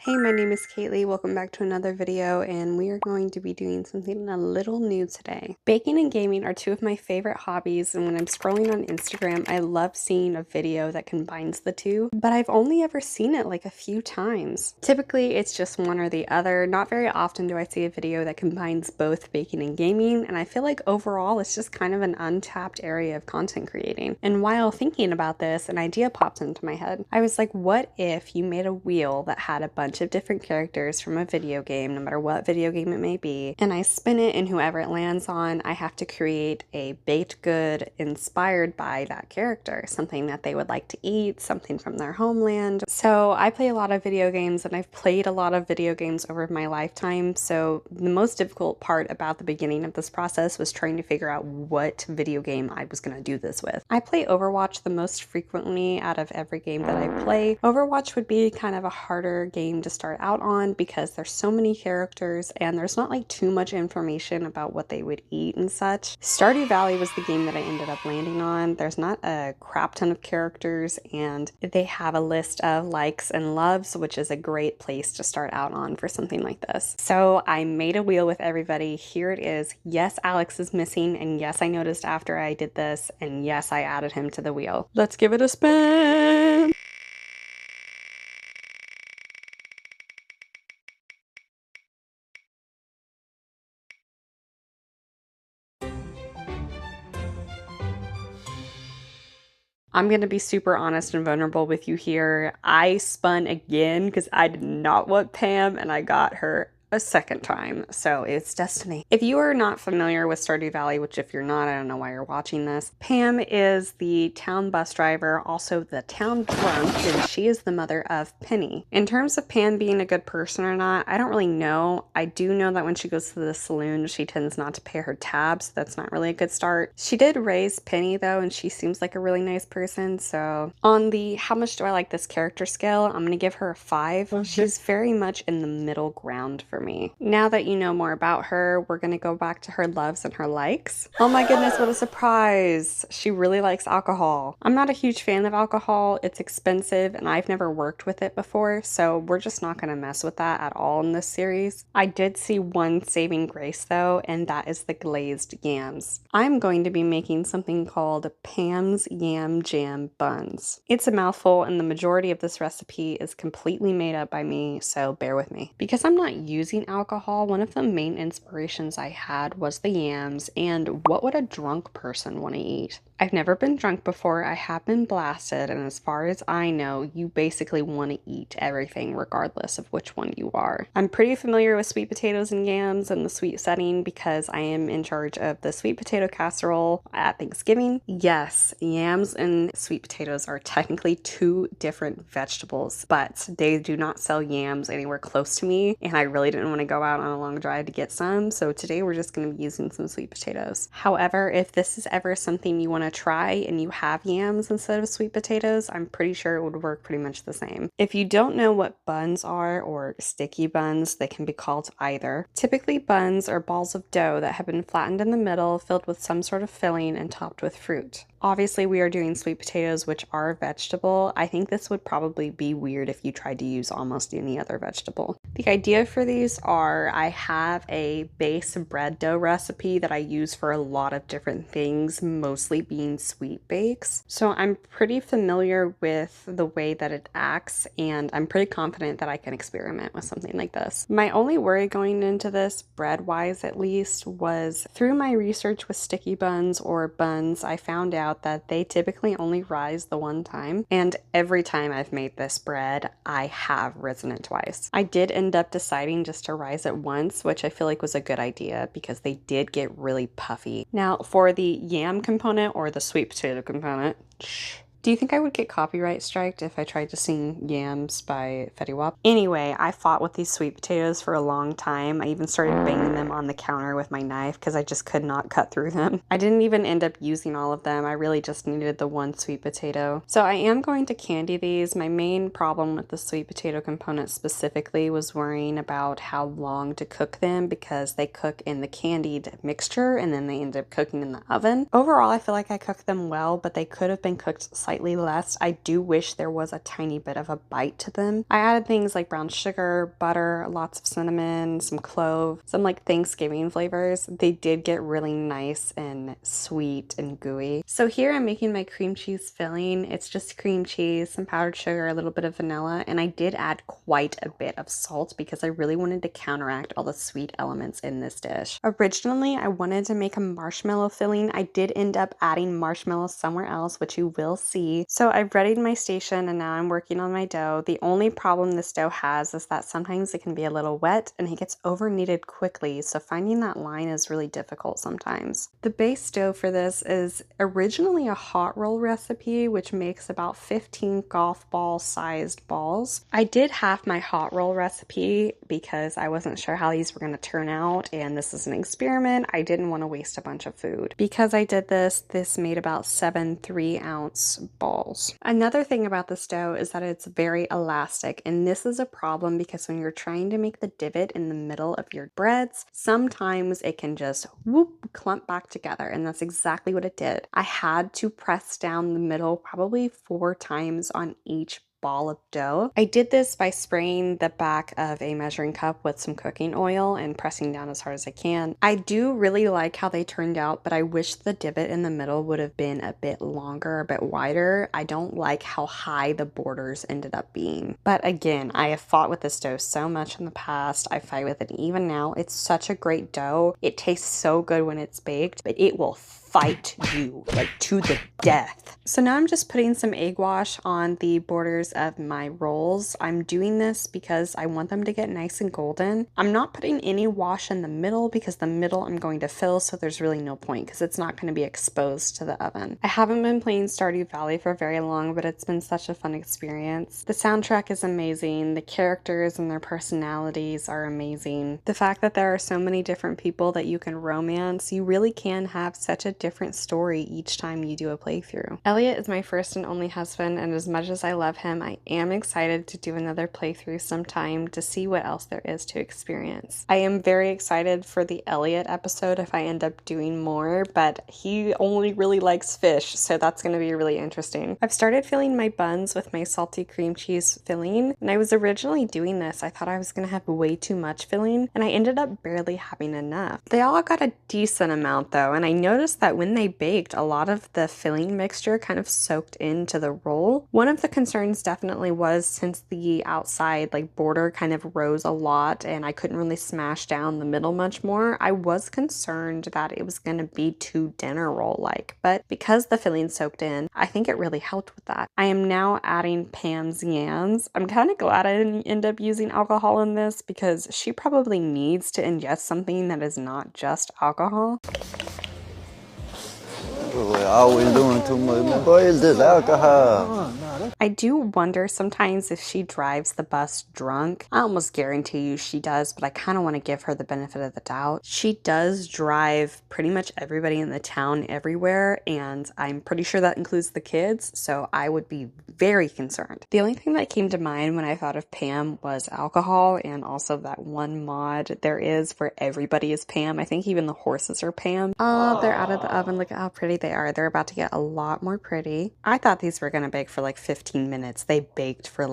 Hey, my name is Kaylee. Welcome back to another video, and we are going to be doing something a little new today. Baking and gaming are two of my favorite hobbies, and when I'm scrolling on Instagram, I love seeing a video that combines the two, but I've only ever seen it like a few times. Typically, it's just one or the other. Not very often do I see a video that combines both baking and gaming, and I feel like overall it's just kind of an untapped area of content creating. And while thinking about this, an idea popped into my head. I was like, what if you made a wheel that had a bunch of different characters from a video game, no matter what video game it may be, and I spin it, and whoever it lands on, I have to create a baked good inspired by that character, something that they would like to eat, something from their homeland. So I play a lot of video games, and I've played a lot of video games over my lifetime, so the most difficult part about the beginning of this process was trying to figure out what video game I was going to do this with. I play Overwatch the most frequently out of every game that I play. Overwatch would be kind of a harder game to start out on because there's so many characters and there's not like too much information about what they would eat and such. Stardew Valley was the game that I ended up landing on. There's not a crap ton of characters and they have a list of likes and loves, which is a great place to start out on for something like this. So I made a wheel with everybody. Here it is. Yes, Alex is missing, and yes, I noticed after I did this, and yes, I added him to the wheel. Let's give it a spin! I'm going to be super honest and vulnerable with you here. I spun again because I did not want Pam, and I got her a second time, so it's destiny. If you are not familiar with Stardew Valley, which if you're not, I don't know why you're watching this, Pam is the town bus driver, also the town drunk, and she is the mother of Penny. In terms of Pam being a good person or not, I don't really know. I do know that when she goes to the saloon, she tends not to pay her tab, so that's not really a good start. She did raise Penny though, and she seems like a really nice person, so on the how much do I like this character scale, I'm gonna give her a 5. Okay. She's very much in the middle ground for me. Now that you know more about her, we're gonna go back to her loves and her likes. Oh my goodness, what a surprise! She really likes alcohol. I'm not a huge fan of alcohol. It's expensive and I've never worked with it before, so we're just not gonna mess with that at all in this series. I did see one saving grace though, and that is the glazed yams. I'm going to be making something called Pam's Yam Jam Buns. It's a mouthful, and the majority of this recipe is completely made up by me, so bear with me. Because I'm not using alcohol, one of the main inspirations I had was the yams, and what would a drunk person want to eat? I've never been drunk before, I have been blasted, and as far as I know, you basically want to eat everything regardless of which one you are. I'm pretty familiar with sweet potatoes and yams and the sweet setting because I am in charge of the sweet potato casserole at Thanksgiving. Yes, yams and sweet potatoes are technically two different vegetables, but they do not sell yams anywhere close to me, and I really didn't want to go out on a long drive to get some, so today we're just going to be using some sweet potatoes. However, if this is ever something you want to try and you have yams instead of sweet potatoes, I'm pretty sure it would work pretty much the same. If you don't know what buns are, or sticky buns, they can be called either. Typically, buns are balls of dough that have been flattened in the middle, filled with some sort of filling, and topped with fruit. Obviously, we are doing sweet potatoes, which are a vegetable. I think this would probably be weird if you tried to use almost any other vegetable. The idea for these are I have a base bread dough recipe that I use for a lot of different things, mostly being sweet bakes. So I'm pretty familiar with the way that it acts, and I'm pretty confident that I can experiment with something like this. My only worry going into this, bread-wise at least, was through my research with sticky buns or buns, I found out that they typically only rise the one time, and every time I've made this bread, I have risen it twice. I did end up deciding just to rise it once, which I feel like was a good idea because they did get really puffy. Now, for the yam component or the sweet potato component, do you think I would get copyright striked if I tried to sing Yams by Fetty Wap? Anyway, I fought with these sweet potatoes for a long time. I even started banging them on the counter with my knife because I just could not cut through them. I didn't even end up using all of them. I really just needed the one sweet potato. So I am going to candy these. My main problem with the sweet potato component specifically was worrying about how long to cook them because they cook in the candied mixture and then they end up cooking in the oven. Overall, I feel like I cooked them well, but they could have been cooked slightly slightly less. I do wish there was a tiny bit of a bite to them. I added things like brown sugar, butter, lots of cinnamon, some clove, some like Thanksgiving flavors. They did get really nice and sweet and gooey. So here I'm making my cream cheese filling. It's just cream cheese, some powdered sugar, a little bit of vanilla, and I did add quite a bit of salt because I really wanted to counteract all the sweet elements in this dish. Originally, I wanted to make a marshmallow filling. I did end up adding marshmallows somewhere else, which you will see. So I've readied my station and now I'm working on my dough. The only problem this dough has is that sometimes it can be a little wet and it gets over kneaded quickly, so finding that line is really difficult sometimes. The base dough for this is originally a hot roll recipe, which makes about 15 golf ball sized balls. I did have my hot roll recipe because I wasn't sure how these were going to turn out, and this is an experiment. I didn't want to waste a bunch of food. Because I did this made about 7 3-ounce balls. Another thing about this dough is that it's very elastic, and this is a problem because when you're trying to make the divot in the middle of your breads, sometimes it can just whoop, clump back together, and that's exactly what it did. I had to press down the middle probably 4 times on each ball of dough. I did this by spraying the back of a measuring cup with some cooking oil and pressing down as hard as I can. I do really like how they turned out, but I wish the divot in the middle would have been a bit longer, a bit wider. I don't like how high the borders ended up being. But again, I have fought with this dough so much in the past. I fight with it even now. It's such a great dough. It tastes so good when it's baked, but it will fight you like to the death. So now I'm just putting some egg wash on the borders of my rolls. I'm doing this because I want them to get nice and golden. I'm not putting any wash in the middle because the middle I'm going to fill, so there's really no point because it's not going to be exposed to the oven. I haven't been playing Stardew Valley for very long, but it's been such a fun experience. The soundtrack is amazing. The characters and their personalities are amazing. The fact that there are so many different people that you can romance, you really can have such a different story each time you do a playthrough. Elliot is my first and only husband, and as much as I love him, I am excited to do another playthrough sometime to see what else there is to experience. I am very excited for the Elliot episode if I end up doing more, but he only really likes fish, so that's going to be really interesting. I've started filling my buns with my salty cream cheese filling, and I was originally doing this. I thought I was going to have way too much filling, and I ended up barely having enough. They all got a decent amount though, and I noticed that when they baked, a lot of the filling mixture kind of soaked into the roll. One of the concerns definitely was since the outside border kind of rose a lot and I couldn't really smash down the middle much more, I was concerned that it was going to be too dinner roll-like, but because the filling soaked in, I think it really helped with that. I am now adding Pam's yams. I'm kind of glad I didn't end up using alcohol in this because she probably needs to ingest something that is not just alcohol. We're always doing too much. Boy, is this alcohol? I do wonder sometimes if she drives the bus drunk. I almost guarantee you she does, but I kind of want to give her the benefit of the doubt. She does drive pretty much everybody in the town everywhere, and I'm pretty sure that includes the kids, so I would be very concerned. The only thing that came to mind when I thought of Pam was alcohol, and also that one mod there is where everybody is Pam. I think even the horses are Pam. Oh, they're out of the oven. Look at how pretty they are. They're about to get a lot more pretty. I thought these were gonna bake for 15 minutes. They baked for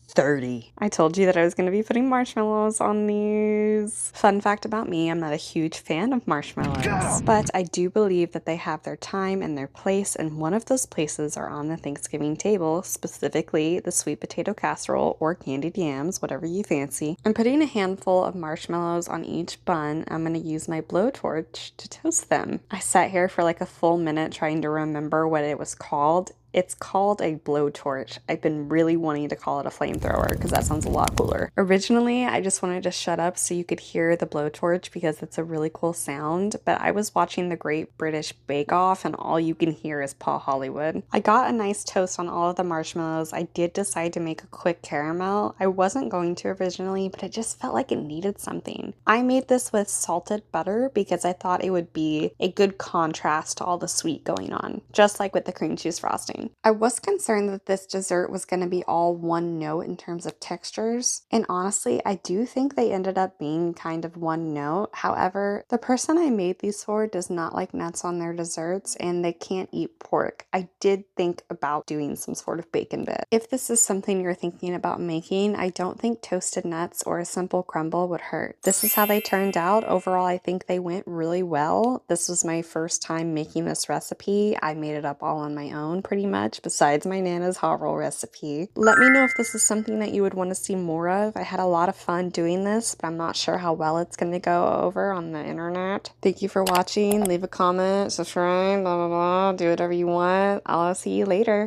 30. I told you that I was going to be putting marshmallows on these. Fun fact about me, I'm not a huge fan of marshmallows, but I do believe that they have their time and their place, and one of those places are on the Thanksgiving table, specifically the sweet potato casserole or candied yams, whatever you fancy. I'm putting a handful of marshmallows on each bun. I'm going to use my blowtorch to toast them. I sat here for a full minute trying to remember what it was called. It's called a blowtorch. I've been really wanting to call it a flamethrower because that sounds a lot cooler. Originally, I just wanted to shut up so you could hear the blowtorch because it's a really cool sound, but I was watching the Great British Bake Off and all you can hear is Paul Hollywood. I got a nice toast on all of the marshmallows. I did decide to make a quick caramel. I wasn't going to originally, but it just felt like it needed something. I made this with salted butter because I thought it would be a good contrast to all the sweet going on, just like with the cream cheese frosting. watching. I was concerned that this dessert was going to be all one note in terms of textures, and honestly, I do think they ended up being kind of one note. However, the person I made these for does not like nuts on their desserts, and they can't eat pork. I did think about doing some sort of bacon bit. If this is something you're thinking about making, I don't think toasted nuts or a simple crumble would hurt. This is how they turned out. Overall, I think they went really well. This was my first time making this recipe. I made it up all on my own pretty much, besides my Nana's hot roll recipe. Let me know if this is something that you would want to see more of. I had a lot of fun doing this, but I'm not sure how well it's going to go over on the internet. Thank you for watching. Leave a comment, subscribe, blah, blah, blah. Do whatever you want. I'll see you later.